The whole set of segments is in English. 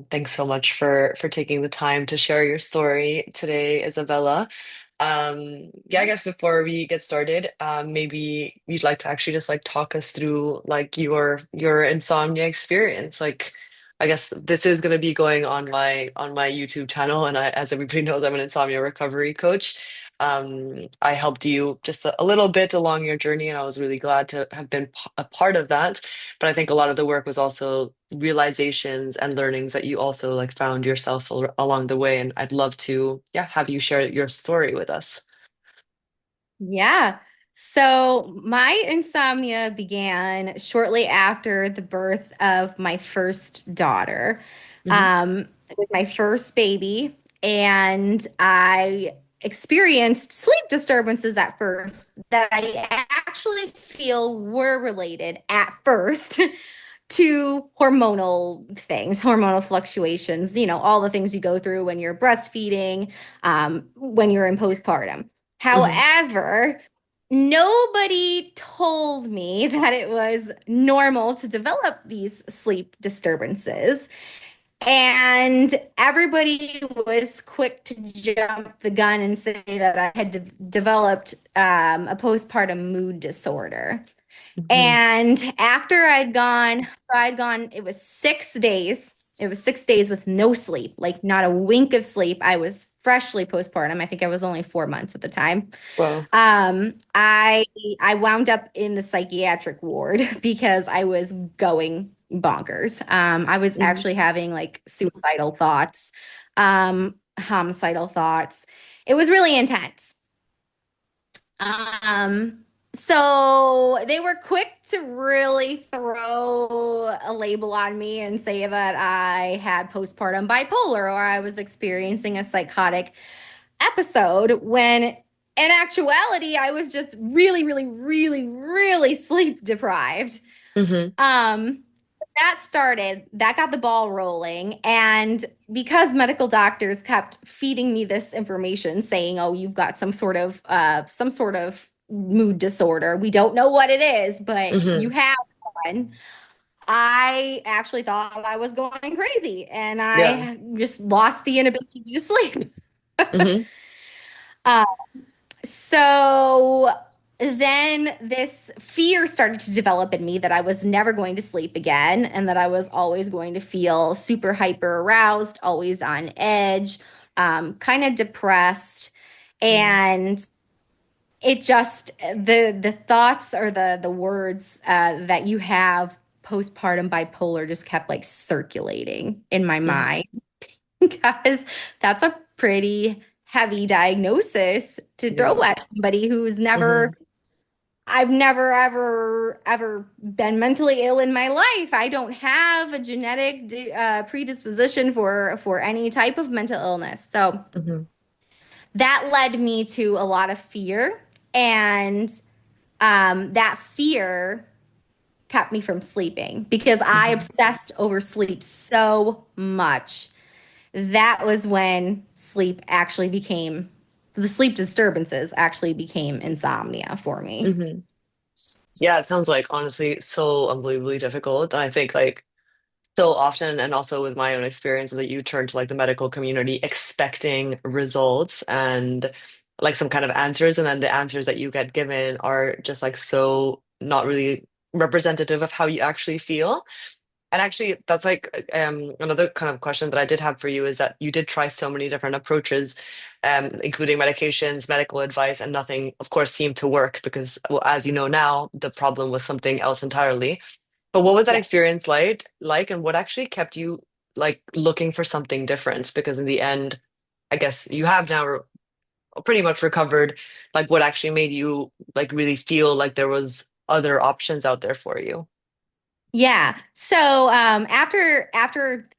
Thanks so much for taking the time to share your story today, Isabella. Yeah, I guess before we get started, maybe you'd like to actually just like talk us through like your insomnia experience. Like, I guess this is going to be going on my YouTube channel, and as everybody knows, I'm an insomnia recovery coach. I helped you just a little bit along your journey, and I was really glad to have been a part of that. But I think a lot of the work was also realizations and learnings that you also like found yourself along the way. And I'd love to, yeah, have you share your story with us. Yeah. So my insomnia began shortly after the birth of my first daughter. Hmm. It was my first baby, and I experienced sleep disturbances at first that I actually feel were related at first to hormonal things, hormonal fluctuations, all the things you go through when you're breastfeeding, when you're in postpartum. Hmm. However, nobody told me that it was normal to develop these sleep disturbances. And everybody was quick to jump the gun and say that I had developed a postpartum mood disorder. Hmm. And after I'd gone, it was 6 days. It was 6 days with no sleep, like not a wink of sleep. I was freshly postpartum. I think I was only 4 months at the time. Well, Um, I I wound up in the psychiatric ward because I was going bonkers. I was hmm. actually having like suicidal thoughts, homicidal thoughts. It was really intense. So they were quick to really throw a label on me and say that I had postpartum bipolar or I was experiencing a psychotic episode when in actuality I was just really, really, really, really sleep deprived. Hmm. Um, that got the ball rolling. And because medical doctors kept feeding me this information saying, oh, you've got some sort of mood disorder. We don't know what it is, but you Hmm. have one. I actually thought I was going crazy and Yeah. I just lost the inability to sleep. Hmm. Uh, so then this fear started to develop in me that I was never going to sleep again and that I was always going to feel super hyper aroused, always on edge, kind of depressed. And it just the thoughts or the words that you have postpartum bipolar just kept like circulating in my Hmm. mind because that's a pretty heavy diagnosis to Yeah. throw at somebody who's Hmm. never, I've never ever been mentally ill in my life. I don't have a genetic predisposition for any type of mental illness. So Hmm. that led me to a lot of fear, and that fear kept me from sleeping because I Hmm. obsessed over sleep so much. That was when the sleep disturbances actually became insomnia for me. Hmm. Yeah, it sounds like honestly so unbelievably difficult. And I think like so often, and also with my own experience, that you turn to like the medical community expecting results and like some kind of answers, and then the answers that you get given are just like so not really representative of how you actually feel. And actually, that's like another kind of question that I did have for you is that you did try so many different approaches, including medications, medical advice, and nothing, of course, seemed to work because, well, as you know now, the problem was something else entirely. But what was that Yeah. experience like, and what actually kept you like looking for something different? Because in the end, I guess you have now pretty much recovered. Like, what actually made you like really feel like there was other options out there for you? Yeah. So after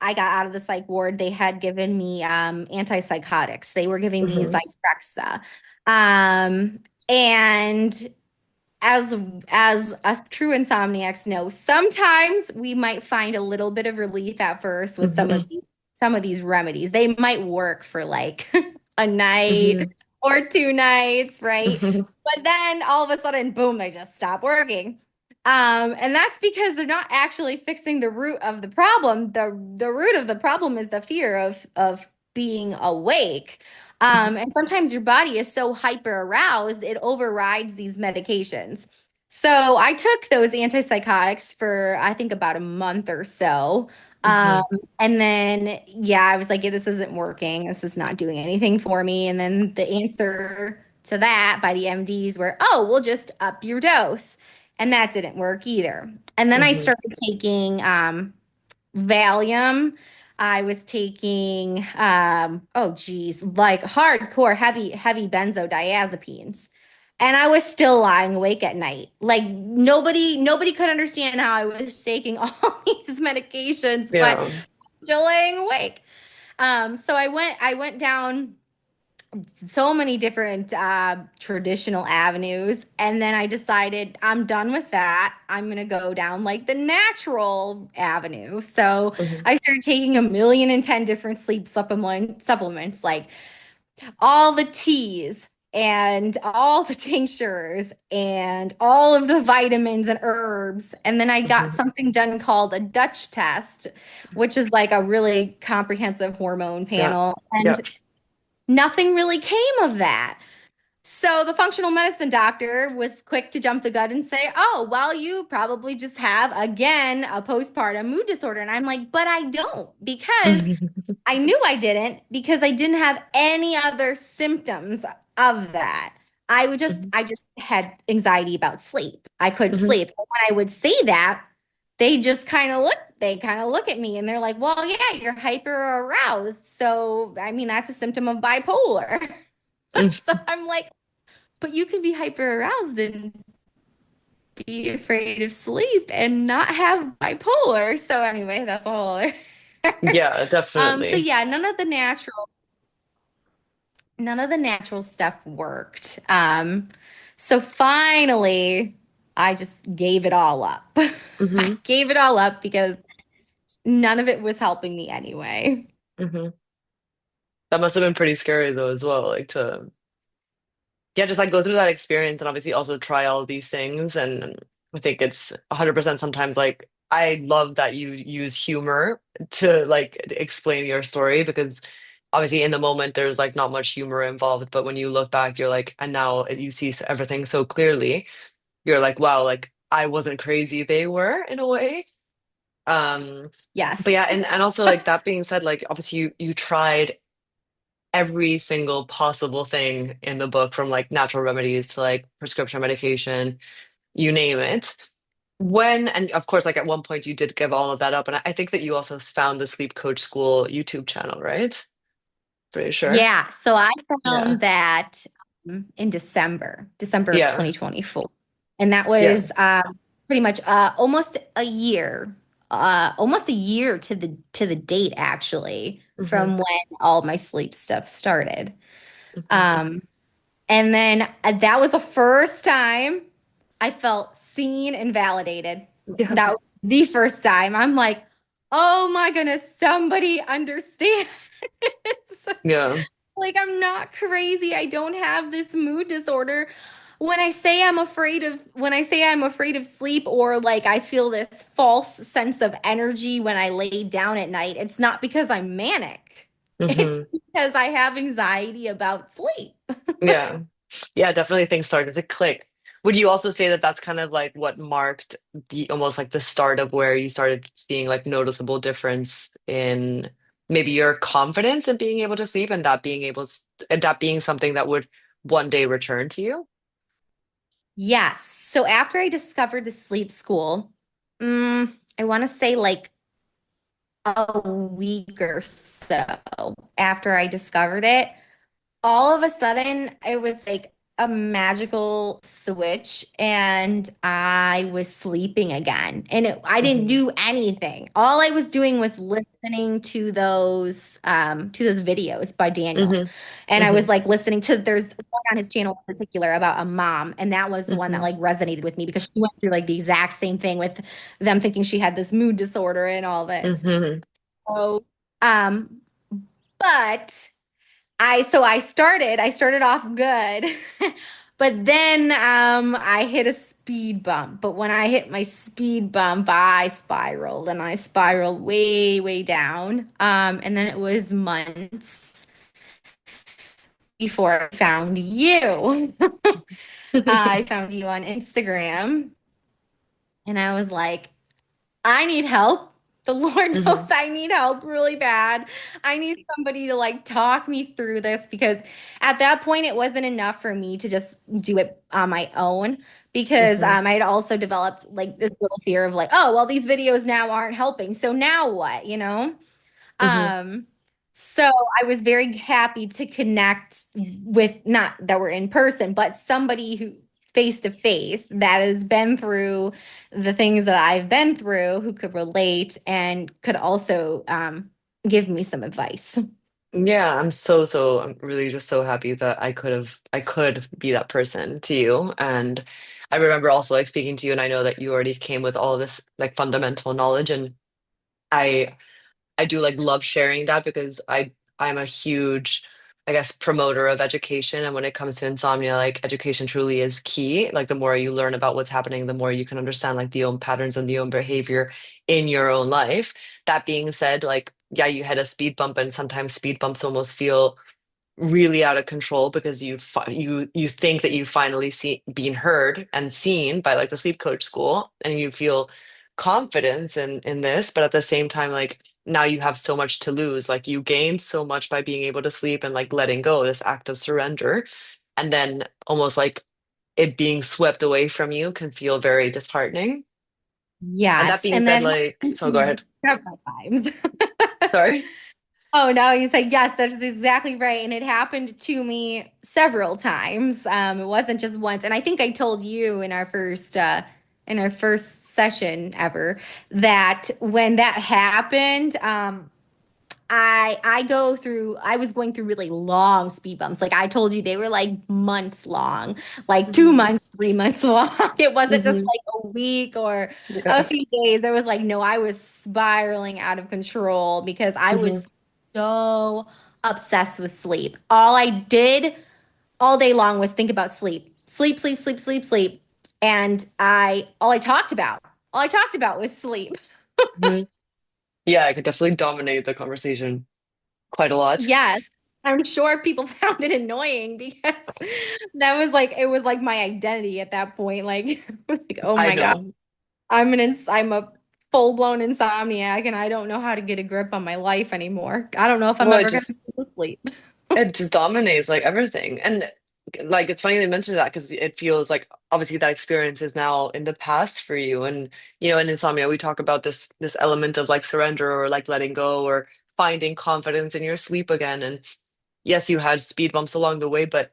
I got out of the psych ward, they had given me antipsychotics. They were giving me Hmm. Zyprexa. And as us true insomniacs know, sometimes we might find a little bit of relief at first with Hmm. some of these remedies. They might work for like a Hmm. night or 2 nights, right? Hmm. But then all of a sudden, boom, they just stop working. And that's because they're not actually fixing the root of the problem. The root of the problem is the fear of being awake. Mhm. And sometimes your body is so hyper aroused, it overrides these medications. So I took those antipsychotics for I think about a month or so. Um, Mhm. and then yeah, I was like, yeah, this isn't working. This is not doing anything for me. And then the answer to that by the MDs were, oh, we'll just up your dose. And that didn't work either. And then I Mhm. started taking Valium. I was taking oh geez, like hardcore heavy benzodiazepines. And I was still lying awake at night. Like nobody could understand how I was taking all these medications, but Yeah. still laying awake. So I went down so many different traditional avenues. And then I decided I'm done with that. I'm going to go down like the natural avenue. So Mhm. I started taking 1,010 different sleep supplements, like all the teas and all the tinctures and all of the vitamins and herbs. And then I got Mhm. something done called a Dutch test, which is like a really comprehensive hormone Yeah. panel. Yeah. And nothing really came of that. So the functional medicine doctor was quick to jump the gun and say, "Oh, well, you probably just have again a postpartum mood disorder." And I'm like, "But I don't because I knew I didn't because I didn't have any other symptoms of that. Mhm. I just had anxiety about sleep. I couldn't Mhm. sleep. And when I would say that, they kind of look at me and they're like, "Well, yeah, you're hyper aroused. So, I mean, that's a symptom of bipolar." So I'm like, "But you can be hyper aroused and be afraid of sleep and not have bipolar." So anyway, that's a whole other. Yeah, So definitely. yeah, none of the natural stuff worked. So finally, I just gave it all up. I Hmm. gave it all up because none of it was helping me anyway. Hmm. That must have been pretty scary though as well, like to yeah, just like go through that experience and obviously also try all these things. And I think it's 100% sometimes like I love that you use humor to like explain your story because obviously in the moment there's like not much humor involved, but when you look back, you're like, and now you see everything so clearly, you're like, wow, like I wasn't crazy, they were in a way. Um, but yeah, Yes. and also like that being said, like obviously you tried every single possible thing in the book from like natural remedies to like prescription medication, you name it. When, and of course, like at one point you did give all of that up. And I think that you also found the Sleep Coach School YouTube channel, right? Pretty sure. Yeah. So I Yeah. found that in December of Yeah. 2024. And that Yeah. was pretty much almost a year to the date actually Hmm. from when all my sleep stuff started. Hmm. Um, and then that was the first time I felt seen and validated. Yeah. That was the first time. I'm like, oh my goodness, somebody understands. Yeah. Like, I'm not crazy. I don't have this mood disorder. When I say I'm afraid of sleep or like I feel this false sense of energy when I lay down at night, it's not because I'm manic. It's Hmm. because I have anxiety about sleep. Yeah. Yeah, definitely things started to click. Would you also say that that's kind of like what marked the almost like the start of where you started seeing like noticeable difference in maybe your confidence in being able to sleep and and that being something that would one day return to you? Yes. So after I discovered the sleep school, I want to say like a week or so after I discovered it, all of a sudden it was like a magical switch and I was sleeping again. And I didn't Hmm. do anything. All I was doing was listening to those videos by Daniel. Hmm. And I was Hmm. like listening to there's one on his channel in particular about a mom. And that was the one that Hmm. like resonated with me because she went through like the exact same thing with them thinking she had this mood disorder and all this. Hmm. So, um, but I started off good, But then I hit a speed bump. But when I hit my speed bump, I spiraled and I spiraled way, way down. And then it was months before I found you. I found you on Instagram and I was like, I need help. The Lord knows Hmm. I need help really bad. I need somebody to like talk me through this because at that point it wasn't enough for me to just do it on my own because Hmm. I had also developed like this little fear of like, oh, well, these videos now aren't helping. So now what, you know? Hmm. Um, so I was very happy to connect with not that we're in person, but somebody who face to face that has been through the things that I've been through, who could relate and could also give me some advice. Yeah, I'm really just so happy that I could be that person to you. And I remember also like speaking to you, and I know that you already came with all of this like fundamental knowledge, and I I do like love sharing that because I'm a huge, I guess, promoter of education. And when it comes to insomnia, like education truly is key. Like the more you learn about what's happening, the more you can understand like the own patterns and the own behavior in your own life. That being said, like yeah, you had a speed bump, and sometimes speed bumps almost feel really out of control because you think that you finally see being heard and seen by like the sleep coach school, and you feel confidence in this, but at the same time like now you have so much to lose. Like you gained so much by being able to sleep and like letting go, this act of surrender, and then almost like it being swept away from you can feel very disheartening. And that Yes, being and said, that like, happened so to go me ahead. several times. Sorry. Oh no, you said yes, that is exactly right. And it happened to me several times. It wasn't just once. And I think I told you in our first session ever that when that happened, I was going through really long speed bumps. Like I told you, they were like months long, like two Hmm. months, 3 months long. It wasn't just Hmm. like a week or a Yeah. few days. It was like, no, I was spiraling out of control because I Hmm. was so obsessed with sleep. All I did all day long was think about sleep. Sleep, sleep, sleep, sleep, sleep. And all I talked about was sleep. Hmm. Yeah, I could definitely dominate the conversation quite a lot. Yes, I'm sure people found it annoying because that was like it was like my identity at that point. Like, like oh I my God, know. I'm a full-blown insomniac and I don't know how to get a grip on my life anymore. I don't know if I'm Well, ever gonna be able to sleep. it just dominates like everything. And like it's funny they mentioned that because it feels like obviously that experience is now in the past for you. And in insomnia we talk about this element of like surrender or like letting go or finding confidence in your sleep again. And yes, you had speed bumps along the way, but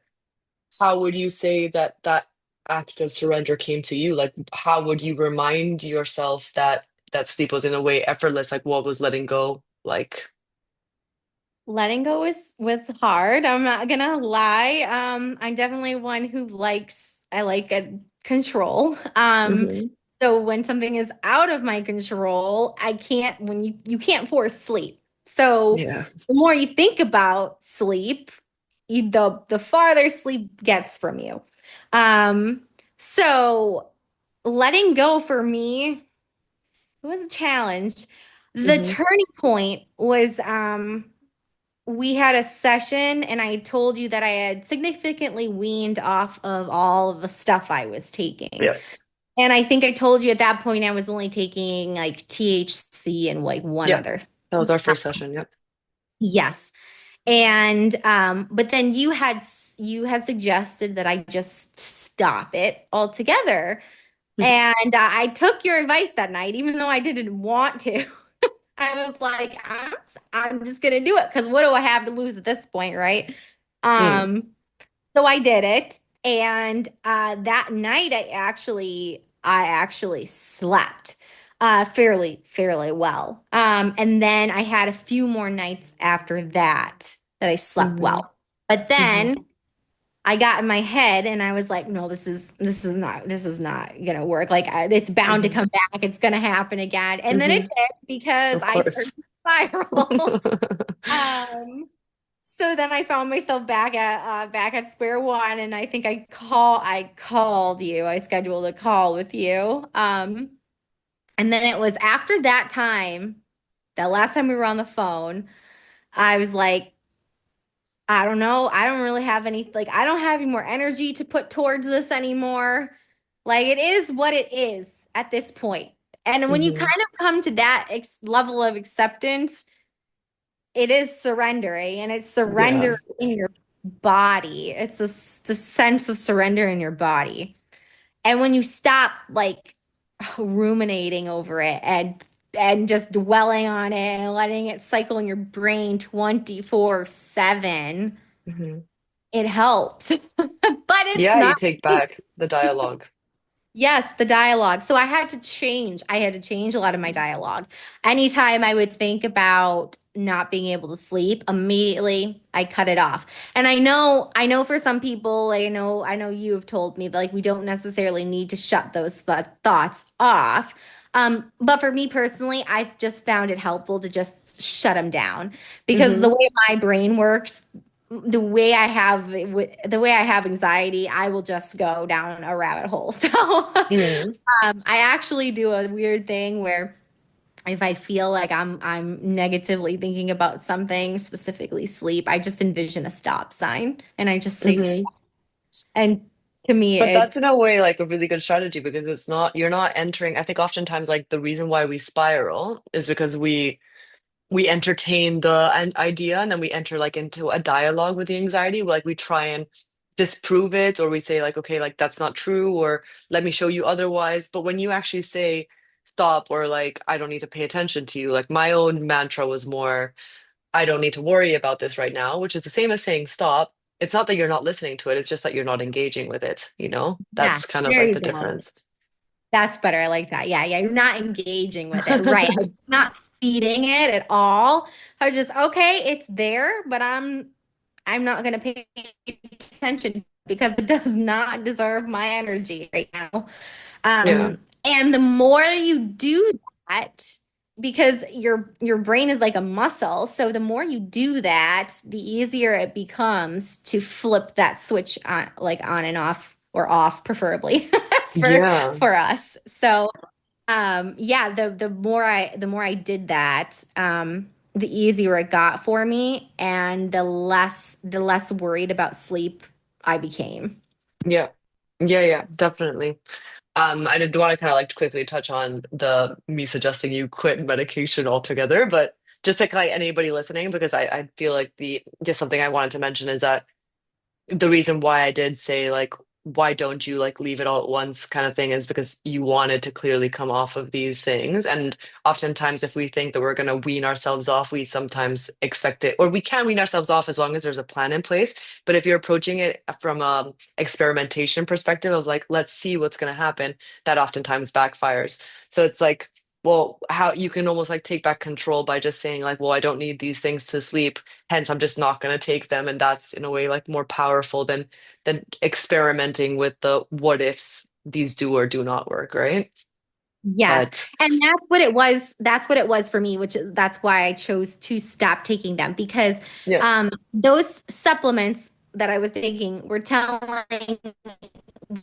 how would you say that that act of surrender came to you? Like how would you remind yourself that that sleep was in a way effortless? Like what was letting go like? Letting go was hard. I'm not gonna lie. I'm definitely one who I like a control. Hmm. So when something is out of my control, I can't when you can't force sleep. So Yeah. the more you think about sleep, the farther sleep gets from you. Um, so letting go for me, it was a challenge. The Hmm. turning point was we had a session and I told you that I had significantly weaned off of all of the stuff I was taking. Yeah. And I think I told you at that point I was only taking like THC and like one Yeah. other. That was our first session. Yep. Yes. And but then you had suggested that I just stop it altogether. And I took your advice that night, even though I didn't want to. I was like, I'm just gonna do it because what do I have to lose at this point, right? Mm. Um, so I did it, and that night I actually slept fairly well. And then I had a few more nights after that that I slept Hmm. well. But Hmm. then I got in my head and I was like, no, this is not gonna work. Like it's bound to Hmm. come back. It's gonna happen again. And then it Hmm. did because Of I course. started to spiral. Um, So then I found myself back at square one, and I think I called you. I scheduled a call with you. And then it was after that time, that last time we were on the phone, I was like, I don't know. I don't really have any, like, I don't have any more energy to put towards this anymore. Like, it is what it is at this point. And when you Hmm. kind of come to that ex level of acceptance, it is surrendering, and it's Yeah. surrender in your body. It's a sense of surrender in your body. And when you stop like ruminating over it and just dwelling on it and letting it cycle in your brain 24/7, Hmm. it helps. But it's Yeah, you not. take back the dialogue. Yes, the dialogue. So I had to change. I had to change a lot of my dialogue. Anytime I would think about not being able to sleep, immediately I cut it off. And I know for some people, I know you have told me that like we don't necessarily need to shut those thoughts off. But for me personally, I've just found it helpful to just shut them down because the Hmm. way my brain works, the way I have anxiety, I will just go down a rabbit hole. So Hmm. I actually do a weird thing where if I feel like I'm negatively thinking about something, specifically sleep, I just envision a stop sign and I just say Hmm. stop. And to me, But that's it in a way like a really good strategy because it's not, you're not entering. I think oftentimes like the reason why we spiral is because we entertain the an idea and then we enter like into a dialogue with the anxiety. Like we try and disprove it or we say like, okay, like that's not true or let me show you otherwise. But when you actually say stop or like I don't need to pay attention to you, like my own mantra was more I don't need to worry about this right now, which is the same as saying stop. It's not that you're not listening to it, it's just that you're not engaging with it, you know? That's yes, kind of there like you the go. difference. That's better. I like that. Yeah, yeah. You're not engaging with it. Right. I'm not feeding it at all. I was just, okay, it's there, but I'm not gonna pay attention because it does not deserve my energy right now. Yeah. And the more you do that, because your brain is like a muscle, so the more you do that, the easier it becomes to flip that switch on, like on and off or off, preferably for Yeah. for us. So yeah, the more I did that, the easier it got for me, and the less worried about sleep I became. Yeah. Yeah, yeah, definitely. I did want to kind of like quickly touch on the me suggesting you quit medication altogether, but just like anybody listening, because I feel like the just something I wanted to mention is that the reason why I did say like why don't you like leave it all at once kind of thing is because you wanted to clearly come off of these things. And oftentimes if we think that we're going to wean ourselves off, we sometimes expect it, or we can wean ourselves off as long as there's a plan in place. But if you're approaching it from a experimentation perspective of like, let's see what's going to happen, that oftentimes backfires. So it's like, well, how you can almost like take back control by just saying like, well, I don't need these things to sleep. Hence, I'm just not going to take them. And that's in a way like more powerful than experimenting with the what ifs these do or do not work, right? Yes. But And that's what it was. That's what it was for me, which that's why I chose to stop taking them because yeah, those supplements that I was taking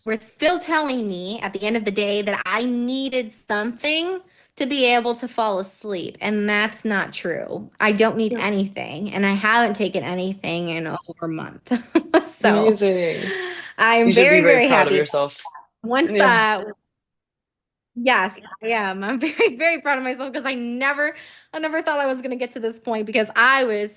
were still telling me at the end of the day that I needed something to be able to fall asleep. And that's not true. I don't need yeah. anything. And I haven't taken anything in over a month. So Amazing. You I'm should be very, very very proud of happy. yourself. Once Yeah. yes, I am. I'm very, very proud of myself because I never thought I was gonna get to this point because I was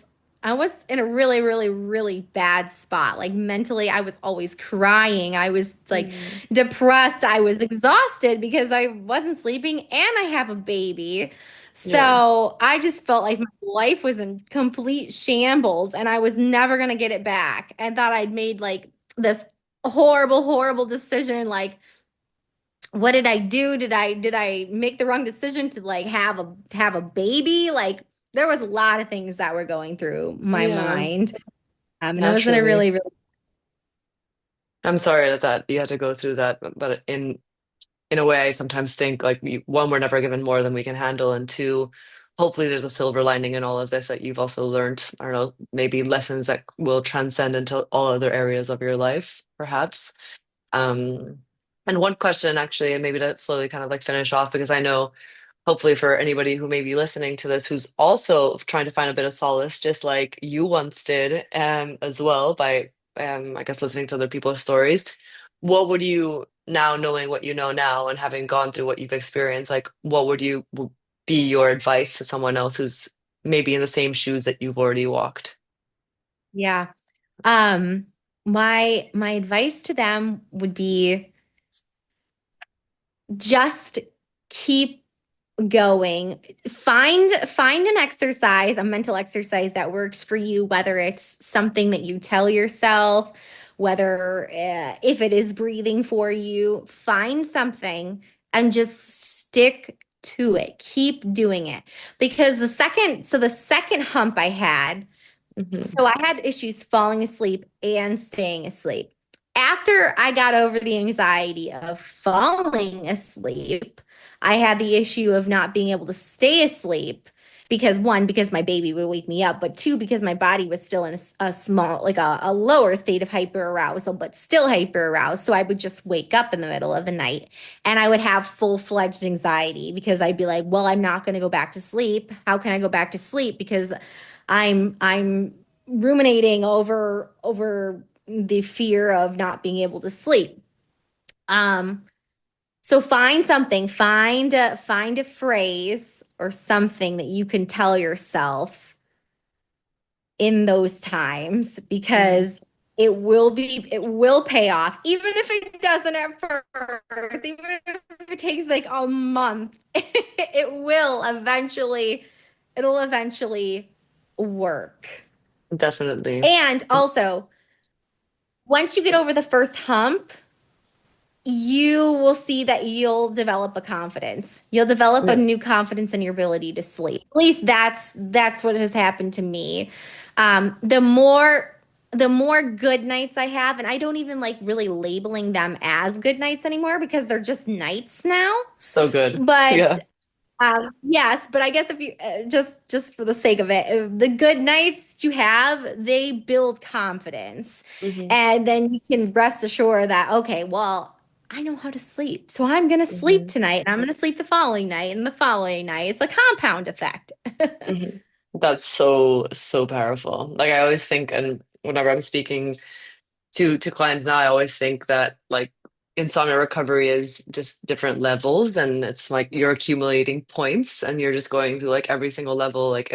in a really, really, really bad spot. Like mentally, I was always crying. I was like Mm. depressed. I was exhausted because I wasn't sleeping and I have a baby. Yeah. So I just felt like my life was in complete shambles and I was never gonna get it back. And thought I'd made like this horrible, horrible decision, like what did I do? Did I make the wrong decision to like have a baby? Like there was a lot of things that were going through my Yeah. mind. And I was in a Naturally. really, really I'm sorry that you had to go through that, but in a way, I sometimes think like one, we're never given more than we can handle, and two, hopefully there's a silver lining in all of this that you've also learned. I don't know, maybe lessons that will transcend into all other areas of your life, perhaps. Um, and one question actually, and maybe to slowly kind of like finish off, because I know hopefully for anybody who may be listening to this who's also trying to find a bit of solace, just like you once did, as well, by I guess listening to other people's stories, what would you now, knowing what you know now and having gone through what you've experienced, like what would you be your advice to someone else who's maybe in the same shoes that you've already walked? Yeah. Um, my advice to them would be just keep going. Find an exercise, a mental exercise that works for you, whether it's something that you tell yourself, whether if it is breathing for you, find something and just stick to it. Keep doing it. Because the second hump I had, Hmm. so I had issues falling asleep and staying asleep. After I got over the anxiety of falling asleep, I had the issue of not being able to stay asleep because one, because my baby would wake me up, but two, because my body was still in a small, like a lower state of hyperarousal, but still hyperaroused. So I would just wake up in the middle of the night and I would have full-fledged anxiety because I'd be like, well, I'm not going to go back to sleep. How can I go back to sleep? Because I'm ruminating over the fear of not being able to sleep. Um, so find something, find a phrase or something that you can tell yourself in those times Hmm. because it will pay off, even if it doesn't at first, even if it takes like a month, it'll eventually work. Definitely. And also, once you get over the first hump, you will see that you'll develop a confidence. You'll develop a Yeah. new confidence in your ability to sleep. At least that's what has happened to me. The more good nights I have, and I don't even like really labeling them as good nights anymore because they're just nights now. So good. But Yeah. yes, but I guess if you just for the sake of it, the good nights that you have, they build confidence. Hmm. And then you can rest assured that, okay, well, I know how to sleep. So I'm gonna sleep Hmm. tonight and I'm gonna sleep the following night and the following night. It's a compound effect. Hmm. That's so, so powerful. Like I always think, and whenever I'm speaking to clients now, I always think that like insomnia recovery is just different levels, and it's like you're accumulating points, and you're just going through like every single level. Like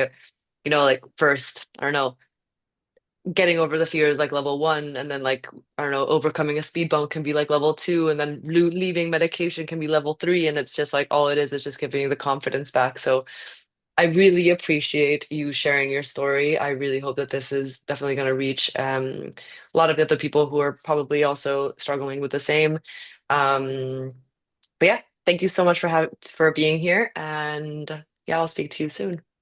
like first, I don't know, getting over the fear is like level one, and then like I don't know, overcoming a speed bump can be like level two, and then leaving medication can be level three, and it's just like all it is just giving you the confidence back. So I really appreciate you sharing your story. I really hope that this is definitely going to reach a lot of the other people who are probably also struggling with the same. Um, but yeah, thank you so much for being here, and yeah, I'll speak to you soon.